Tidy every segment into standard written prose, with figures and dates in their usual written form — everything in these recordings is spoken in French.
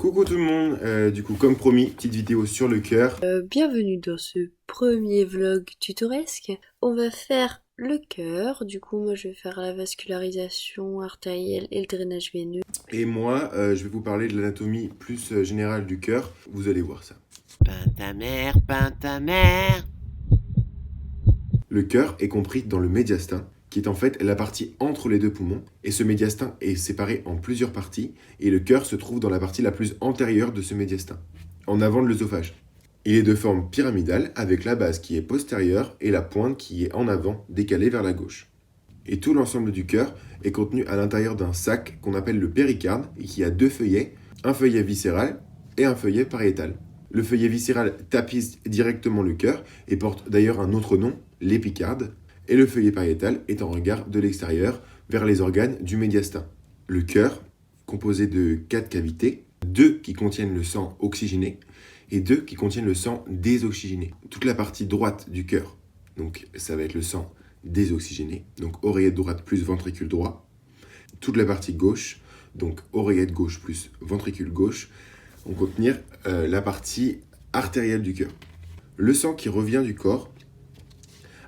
Coucou tout le monde, du coup comme promis, petite vidéo sur le cœur. Bienvenue dans ce premier vlog tutoresque. On va faire le cœur, du coup moi je vais faire la vascularisation artérielle et le drainage veineux. Et moi, je vais vous parler de l'anatomie plus générale du cœur. Vous allez voir ça. Peins ta mère, peins ta mère. Le cœur est compris dans le médiastin, qui est en fait la partie entre les deux poumons. Et ce médiastin est séparé en plusieurs parties, et le cœur se trouve dans la partie la plus antérieure de ce médiastin, en avant de l'œsophage. Il est de forme pyramidale, avec la base qui est postérieure et la pointe qui est en avant, décalée vers la gauche. Et tout l'ensemble du cœur est contenu à l'intérieur d'un sac qu'on appelle le péricarde et qui a deux feuillets, un feuillet viscéral et un feuillet pariétal. Le feuillet viscéral tapisse directement le cœur et porte d'ailleurs un autre nom, l'épicarde, et le feuillet pariétal est en regard de l'extérieur vers les organes du médiastin. Le cœur, composé de 4 cavités, 2 qui contiennent le sang oxygéné et 2 qui contiennent le sang désoxygéné. Toute la partie droite du cœur, donc ça va être le sang désoxygéné, donc oreillette droite plus ventricule droit. Toute la partie gauche, donc oreillette gauche plus ventricule gauche, vont contenir la partie artérielle du cœur. Le sang qui revient du corps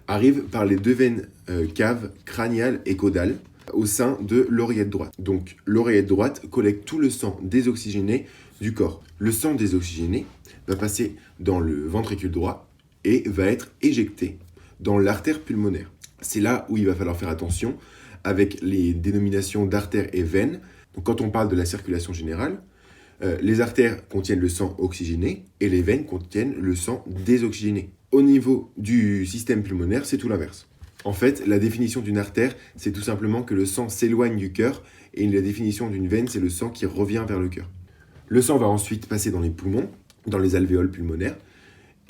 arrive par les deux veines caves crâniales et caudales au sein de l'oreillette droite. Donc l'oreillette droite collecte tout le sang désoxygéné du corps. Le sang désoxygéné va passer dans le ventricule droit et va être éjecté dans l'artère pulmonaire. C'est là où il va falloir faire attention avec les dénominations d'artères et veines. Donc quand on parle de la circulation générale, les artères contiennent le sang oxygéné et les veines contiennent le sang désoxygéné. Au niveau du système pulmonaire, c'est tout l'inverse. En fait, la définition d'une artère, c'est tout simplement que le sang s'éloigne du cœur, et la définition d'une veine, c'est le sang qui revient vers le cœur. Le sang va ensuite passer dans les poumons, dans les alvéoles pulmonaires,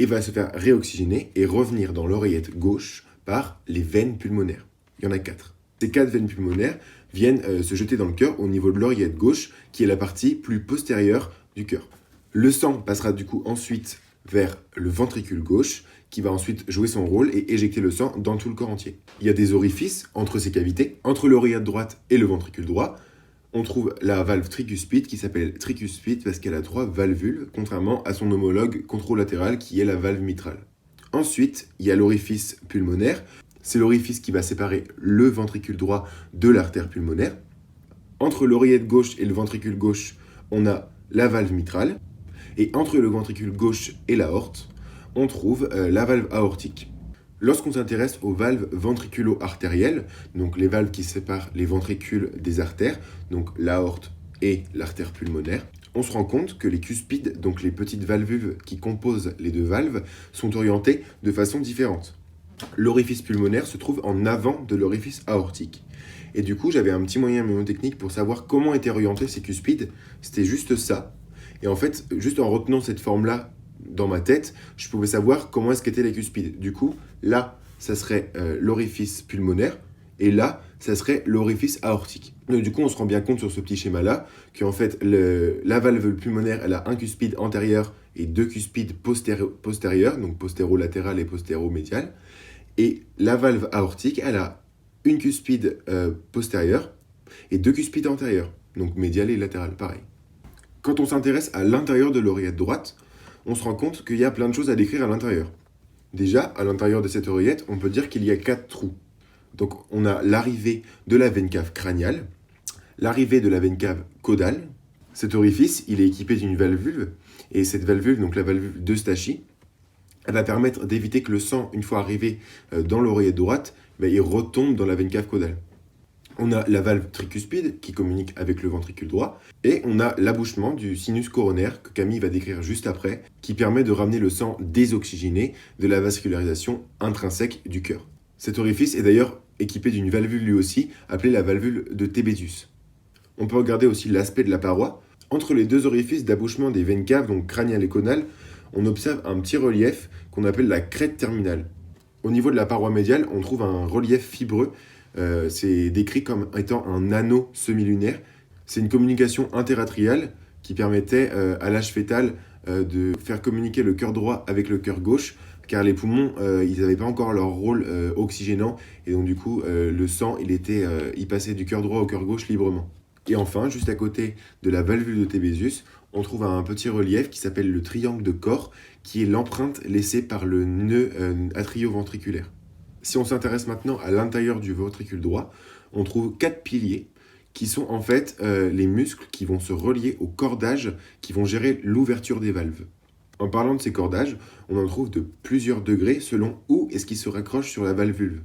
et va se faire réoxygéner et revenir dans l'oreillette gauche par les veines pulmonaires. Il y en a 4. Ces 4 veines pulmonaires viennent se jeter dans le cœur au niveau de l'oreillette gauche, qui est la partie plus postérieure du cœur. Le sang passera du coup ensuite vers le ventricule gauche, qui va ensuite jouer son rôle et éjecter le sang dans tout le corps entier. Il y a des orifices entre ces cavités, entre l'oreillette droite et le ventricule droit. On trouve la valve tricuspide qui s'appelle tricuspide parce qu'elle a 3 valvules, contrairement à son homologue contralatéral qui est la valve mitrale. Ensuite, il y a l'orifice pulmonaire. C'est l'orifice qui va séparer le ventricule droit de l'artère pulmonaire. Entre l'oreillette gauche et le ventricule gauche, on a la valve mitrale. Et entre le ventricule gauche et l'aorte, on trouve la valve aortique. Lorsqu'on s'intéresse aux valves ventriculo-artérielles, donc les valves qui séparent les ventricules des artères, donc l'aorte et l'artère pulmonaire, on se rend compte que les cuspides, donc les petites valvules qui composent les deux valves, sont orientées de façon différente. L'orifice pulmonaire se trouve en avant de l'orifice aortique. Et du coup, j'avais un petit moyen mnémotechnique pour savoir comment étaient orientés ces cuspides. C'était juste ça. Et en fait, juste en retenant cette forme-là dans ma tête, je pouvais savoir comment est-ce qu'étaient les cuspides. Du coup, là, ça serait l'orifice pulmonaire, et là, ça serait l'orifice aortique. Donc, du coup, on se rend bien compte sur ce petit schéma-là qu'en fait, la valve pulmonaire, elle a un cuspide antérieur et 2 cuspides postérieurs, donc postéro-latéral et postéro-médial. Et la valve aortique, elle a une cuspide postérieure et 2 cuspides antérieures, donc médial et latéral, pareil. Quand on s'intéresse à l'intérieur de l'oreillette droite, on se rend compte qu'il y a plein de choses à décrire à l'intérieur. Déjà, à l'intérieur de cette oreillette, on peut dire qu'il y a 4 trous. Donc on a l'arrivée de la veine cave crâniale, l'arrivée de la veine cave caudale. Cet orifice, il est équipé d'une valvule, et cette valvule, donc la valvule d'Eustachi, elle va permettre d'éviter que le sang, une fois arrivé dans l'oreillette droite, il retombe dans la veine cave caudale. On a la valve tricuspide qui communique avec le ventricule droit et on a l'abouchement du sinus coronaire que Camille va décrire juste après qui permet de ramener le sang désoxygéné de la vascularisation intrinsèque du cœur. Cet orifice est d'ailleurs équipé d'une valvule lui aussi appelée la valvule de Tébézius. On peut regarder aussi l'aspect de la paroi. Entre les deux orifices d'abouchement des veines caves, donc crâniales et caudales, on observe un petit relief qu'on appelle la crête terminale. Au niveau de la paroi médiale, on trouve un relief fibreux. C'est décrit comme étant un anneau semi-lunaire. C'est une communication interatriale qui permettait à l'âge fœtal de faire communiquer le cœur droit avec le cœur gauche, car les poumons, ils n'avaient pas encore leur rôle oxygénant, et donc du coup, le sang, il passait du cœur droit au cœur gauche librement. Et enfin, juste à côté de la valvule de Tébézius, on trouve un petit relief qui s'appelle le triangle de Corr, qui est l'empreinte laissée par le nœud atrioventriculaire. Si on s'intéresse maintenant à l'intérieur du ventricule droit, on trouve 4 piliers qui sont en fait les muscles qui vont se relier aux cordages qui vont gérer l'ouverture des valves. En parlant de ces cordages, on en trouve de plusieurs degrés selon où est-ce qu'ils se raccrochent sur la valvule.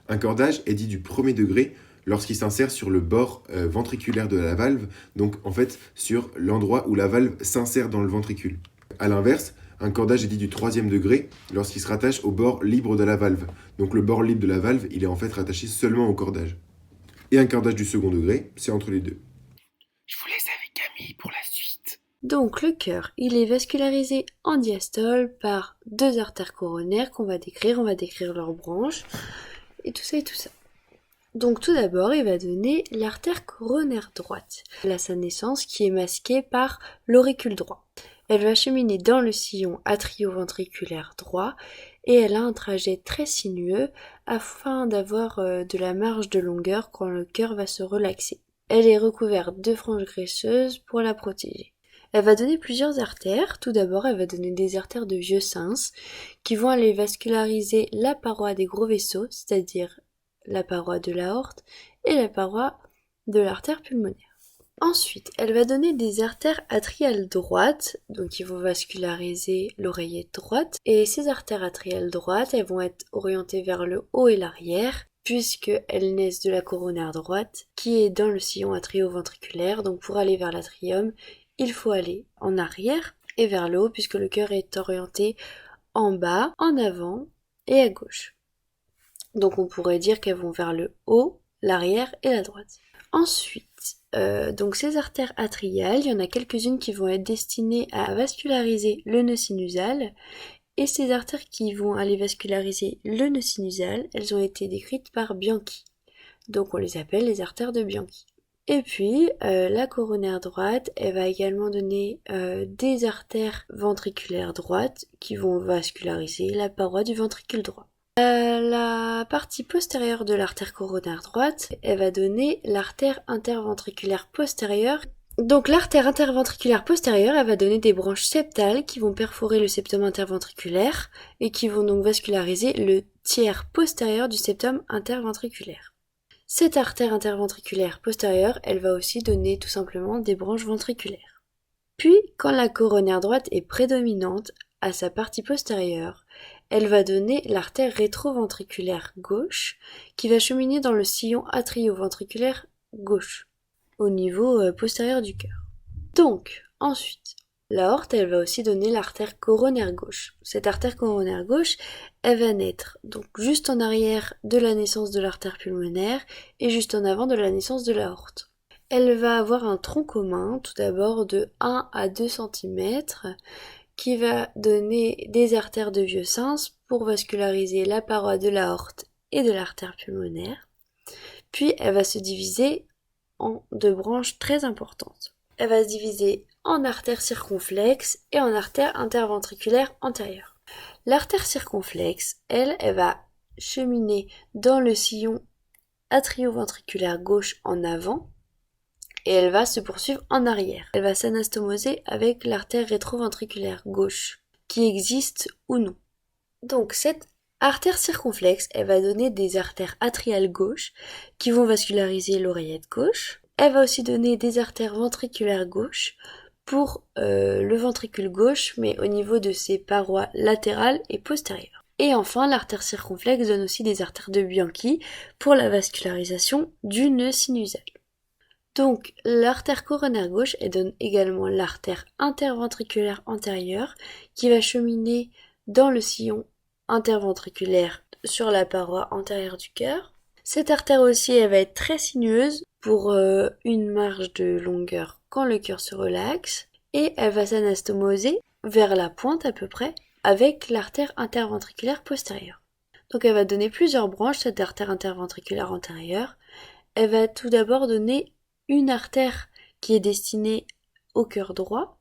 Un cordage est dit du premier degré lorsqu'il s'insère sur le bord ventriculaire de la valve, donc en fait sur l'endroit où la valve s'insère dans le ventricule. A l'inverse, un cordage est dit du troisième degré lorsqu'il se rattache au bord libre de la valve. Donc le bord libre de la valve, il est en fait rattaché seulement au cordage. Et un cordage du second degré, c'est entre les deux. Je vous laisse avec Camille pour la suite. Donc le cœur, il est vascularisé en diastole par 2 artères coronaires qu'on va décrire, on va décrire leurs branches, et tout ça et tout ça. Donc tout d'abord, il va donner l'artère coronaire droite. Elle a sa naissance qui est masquée par l'auricule droit. Elle va cheminer dans le sillon atrioventriculaire droit et elle a un trajet très sinueux afin d'avoir de la marge de longueur quand le cœur va se relaxer. Elle est recouverte de franges graisseuses pour la protéger. Elle va donner plusieurs artères. Tout d'abord, elle va donner des artères de vieux sens qui vont aller vasculariser la paroi des gros vaisseaux, c'est-à-dire la paroi de l'aorte et la paroi de l'artère pulmonaire. Ensuite, elle va donner des artères atriales droites, donc qui vont vasculariser l'oreillette droite. Et ces artères atriales droites, elles vont être orientées vers le haut et l'arrière, puisqu'elles naissent de la coronaire droite, qui est dans le sillon atrioventriculaire. Donc pour aller vers l'atrium, il faut aller en arrière et vers le haut, puisque le cœur est orienté en bas, en avant et à gauche. Donc on pourrait dire qu'elles vont vers le haut, l'arrière et la droite. Ensuite, donc ces artères atriales, il y en a quelques-unes qui vont être destinées à vasculariser le nœud sinusal, et ces artères qui vont aller vasculariser le nœud sinusal, elles ont été décrites par Bianchi. Donc on les appelle les artères de Bianchi. Et puis, la coronaire droite, elle va également donner des artères ventriculaires droites qui vont vasculariser la paroi du ventricule droit. La partie postérieure de l'artère coronaire droite, elle va donner l'artère interventriculaire postérieure. Donc l'artère interventriculaire postérieure, elle va donner des branches septales qui vont perforer le septum interventriculaire et qui vont donc vasculariser le tiers postérieur du septum interventriculaire. Cette artère interventriculaire postérieure, elle va aussi donner tout simplement des branches ventriculaires. Puis, quand la coronaire droite est prédominante à sa partie postérieure, elle va donner l'artère rétroventriculaire gauche qui va cheminer dans le sillon atrioventriculaire gauche, au niveau postérieur du cœur. Donc, ensuite, l'aorte, elle va aussi donner l'artère coronaire gauche. Cette artère coronaire gauche, elle va naître donc juste en arrière de la naissance de l'artère pulmonaire et juste en avant de la naissance de l'aorte. Elle va avoir un tronc commun, tout d'abord de 1 à 2 cm, qui va donner des artères de vieux sens pour vasculariser la paroi de l'aorte et de l'artère pulmonaire. Puis elle va se diviser en 2 branches très importantes. Elle va se diviser en artère circonflexe et en artère interventriculaire antérieure. L'artère circonflexe, elle va cheminer dans le sillon atrioventriculaire gauche en avant, et elle va se poursuivre en arrière. Elle va s'anastomoser avec l'artère rétroventriculaire gauche, qui existe ou non. Donc cette artère circonflexe, elle va donner des artères atriales gauches qui vont vasculariser l'oreillette gauche. Elle va aussi donner des artères ventriculaires gauches pour le ventricule gauche, mais au niveau de ses parois latérales et postérieures. Et enfin, l'artère circonflexe donne aussi des artères de Bianchi pour la vascularisation du nœud sinusal. Donc, l'artère coronaire gauche, elle donne également l'artère interventriculaire antérieure qui va cheminer dans le sillon interventriculaire sur la paroi antérieure du cœur. Cette artère aussi, elle va être très sinueuse pour une marge de longueur quand le cœur se relaxe et elle va s'anastomoser vers la pointe à peu près avec l'artère interventriculaire postérieure. Donc elle va donner plusieurs branches, cette artère interventriculaire antérieure. Elle va tout d'abord donner une artère qui est destinée au cœur droit.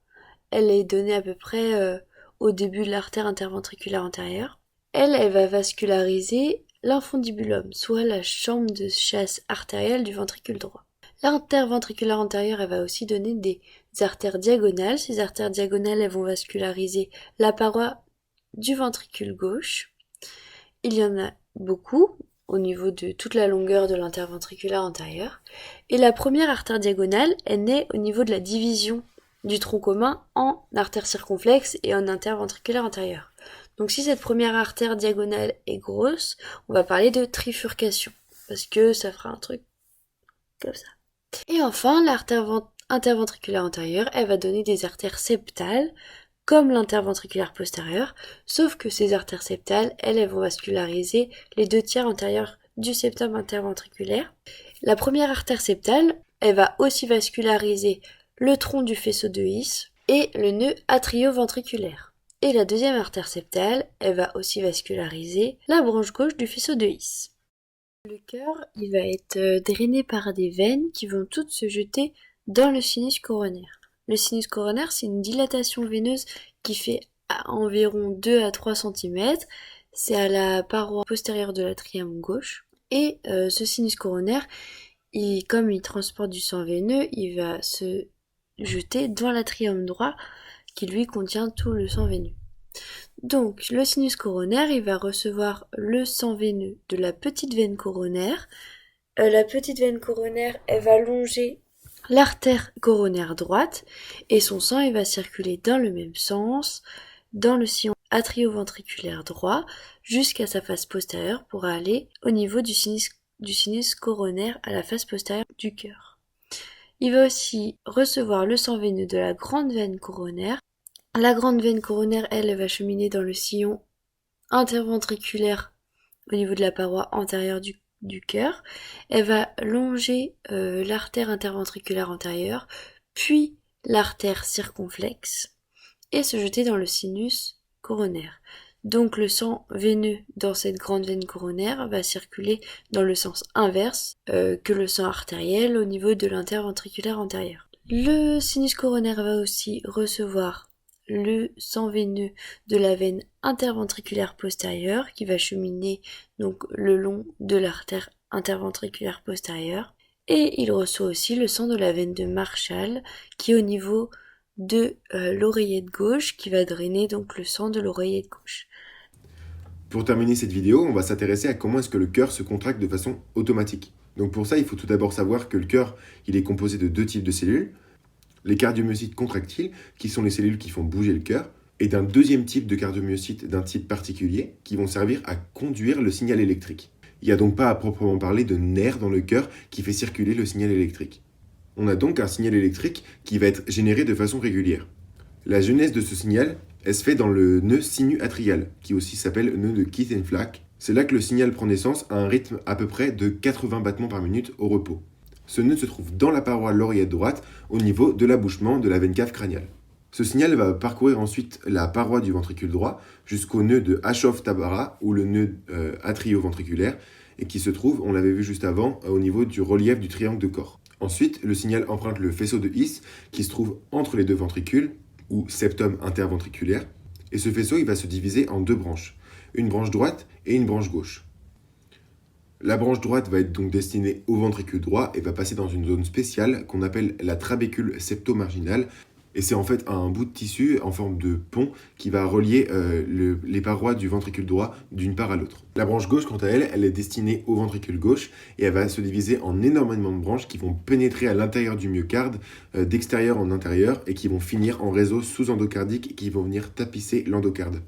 Elle est donnée à peu près au début de l'artère interventriculaire antérieure. Elle va vasculariser l'infundibulum, soit la chambre de chasse artérielle du ventricule droit. L'interventriculaire antérieure, elle va aussi donner des artères diagonales. Ces artères diagonales, elles vont vasculariser la paroi du ventricule gauche. Il y en a beaucoup au niveau de toute la longueur de l'interventriculaire antérieur. Et la première artère diagonale, elle naît au niveau de la division du tronc commun en artère circonflexe et en interventriculaire antérieure. Donc si cette première artère diagonale est grosse, on va parler de trifurcation, parce que ça fera un truc comme ça. Et enfin, l'artère interventriculaire antérieure, elle va donner des artères septales, comme l'interventriculaire postérieure, sauf que ces artères septales, elles vont vasculariser les 2/3 antérieurs du septum interventriculaire. La première artère septale, elle va aussi vasculariser le tronc du faisceau de His et le nœud atrioventriculaire. Et la deuxième artère septale, elle va aussi vasculariser la branche gauche du faisceau de His. Le cœur, il va être drainé par des veines qui vont toutes se jeter dans le sinus coronaire. Le sinus coronaire, c'est une dilatation veineuse qui fait environ 2 à 3 cm. C'est à la paroi postérieure de l'atrium gauche. Et ce sinus coronaire, comme il transporte du sang veineux, il va se jeter dans l'atrium droit qui lui contient tout le sang veineux. Donc, le sinus coronaire, il va recevoir le sang veineux de la petite veine coronaire. La petite veine coronaire, elle va longer l'artère coronaire droite et son sang, il va circuler dans le même sens, dans le sillon atrioventriculaire droit, jusqu'à sa face postérieure pour aller au niveau du sinus coronaire à la face postérieure du cœur. Il va aussi recevoir le sang veineux de la grande veine coronaire. La grande veine coronaire, elle va cheminer dans le sillon interventriculaire au niveau de la paroi antérieure du cœur. Elle va longer l'artère interventriculaire antérieure, puis l'artère circonflexe, et se jeter dans le sinus coronaire. Donc le sang veineux dans cette grande veine coronaire va circuler dans le sens inverse que le sang artériel au niveau de l'interventriculaire antérieur. Le sinus coronaire va aussi recevoir le sang veineux de la veine interventriculaire postérieure qui va cheminer donc le long de l'artère interventriculaire postérieure, et il reçoit aussi le sang de la veine de Marshall qui est au niveau de l'oreillette gauche qui va drainer donc le sang de l'oreillette gauche. Pour terminer cette vidéo, on va s'intéresser à comment est-ce que le cœur se contracte de façon automatique. Donc pour ça, il faut tout d'abord savoir que le cœur, il est composé de 2 types de cellules. Les cardiomyocytes contractiles, qui sont les cellules qui font bouger le cœur, et d'un deuxième type de cardiomyocytes d'un type particulier, qui vont servir à conduire le signal électrique. Il n'y a donc pas à proprement parler de nerf dans le cœur qui fait circuler le signal électrique. On a donc un signal électrique qui va être généré de façon régulière. La genèse de ce signal, elle se fait dans le nœud sinu-atrial, qui aussi s'appelle nœud de Keith-Flack. C'est là que le signal prend naissance à un rythme à peu près de 80 battements par minute au repos. Ce nœud se trouve dans la paroi de l'oreillette droite, au niveau de l'abouchement de la veine cave crâniale. Ce signal va parcourir ensuite la paroi du ventricule droit jusqu'au nœud de Hashov-Tabara, ou le nœud atrioventriculaire, et qui se trouve, on l'avait vu juste avant, au niveau du relief du triangle de Corr. Ensuite, le signal emprunte le faisceau de His, qui se trouve entre les 2 ventricules, ou septum interventriculaire, et ce faisceau il va se diviser en 2 branches, une branche droite et une branche gauche. La branche droite va être donc destinée au ventricule droit et va passer dans une zone spéciale qu'on appelle la trabécule septomarginale. Et c'est en fait un bout de tissu en forme de pont qui va relier les parois du ventricule droit d'une part à l'autre. La branche gauche, quant à elle, elle est destinée au ventricule gauche et elle va se diviser en énormément de branches qui vont pénétrer à l'intérieur du myocarde, d'extérieur en intérieur, et qui vont finir en réseau sous-endocardique qui vont venir tapisser l'endocarde.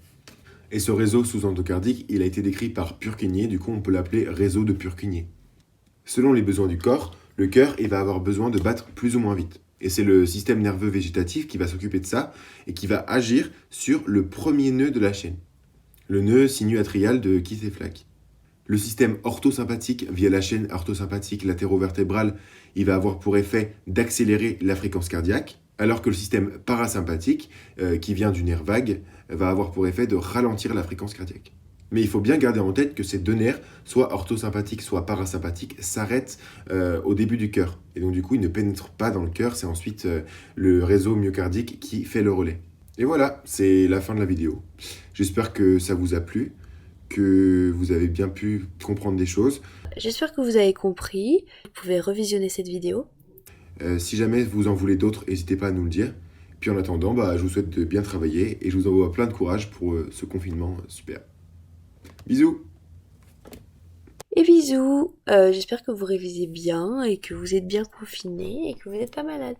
Et ce réseau sous-endocardique, il a été décrit par Purkinje, du coup on peut l'appeler réseau de Purkinje. Selon les besoins du corps, le cœur il va avoir besoin de battre plus ou moins vite. Et c'est le système nerveux végétatif qui va s'occuper de ça et qui va agir sur le premier nœud de la chaîne, le nœud sinu-atrial de Keith-Flack. Le système orthosympathique, via la chaîne orthosympathique latérovertébrale, il va avoir pour effet d'accélérer la fréquence cardiaque, alors que le système parasympathique, qui vient du nerf vague, va avoir pour effet de ralentir la fréquence cardiaque. Mais il faut bien garder en tête que ces 2 nerfs, soit orthosympathiques, soit parasympathiques, s'arrêtent au début du cœur. Et donc du coup, ils ne pénètrent pas dans le cœur, c'est ensuite le réseau myocardique qui fait le relais. Et voilà, c'est la fin de la vidéo. J'espère que ça vous a plu, que vous avez bien pu comprendre des choses. J'espère que vous avez compris. Vous pouvez revisionner cette vidéo. Si jamais vous en voulez d'autres, n'hésitez pas à nous le dire. Puis en attendant, je vous souhaite de bien travailler et je vous envoie plein de courage pour ce confinement super. Bisous! Et bisous, j'espère que vous révisez bien et que vous êtes bien confinés et que vous n'êtes pas malade.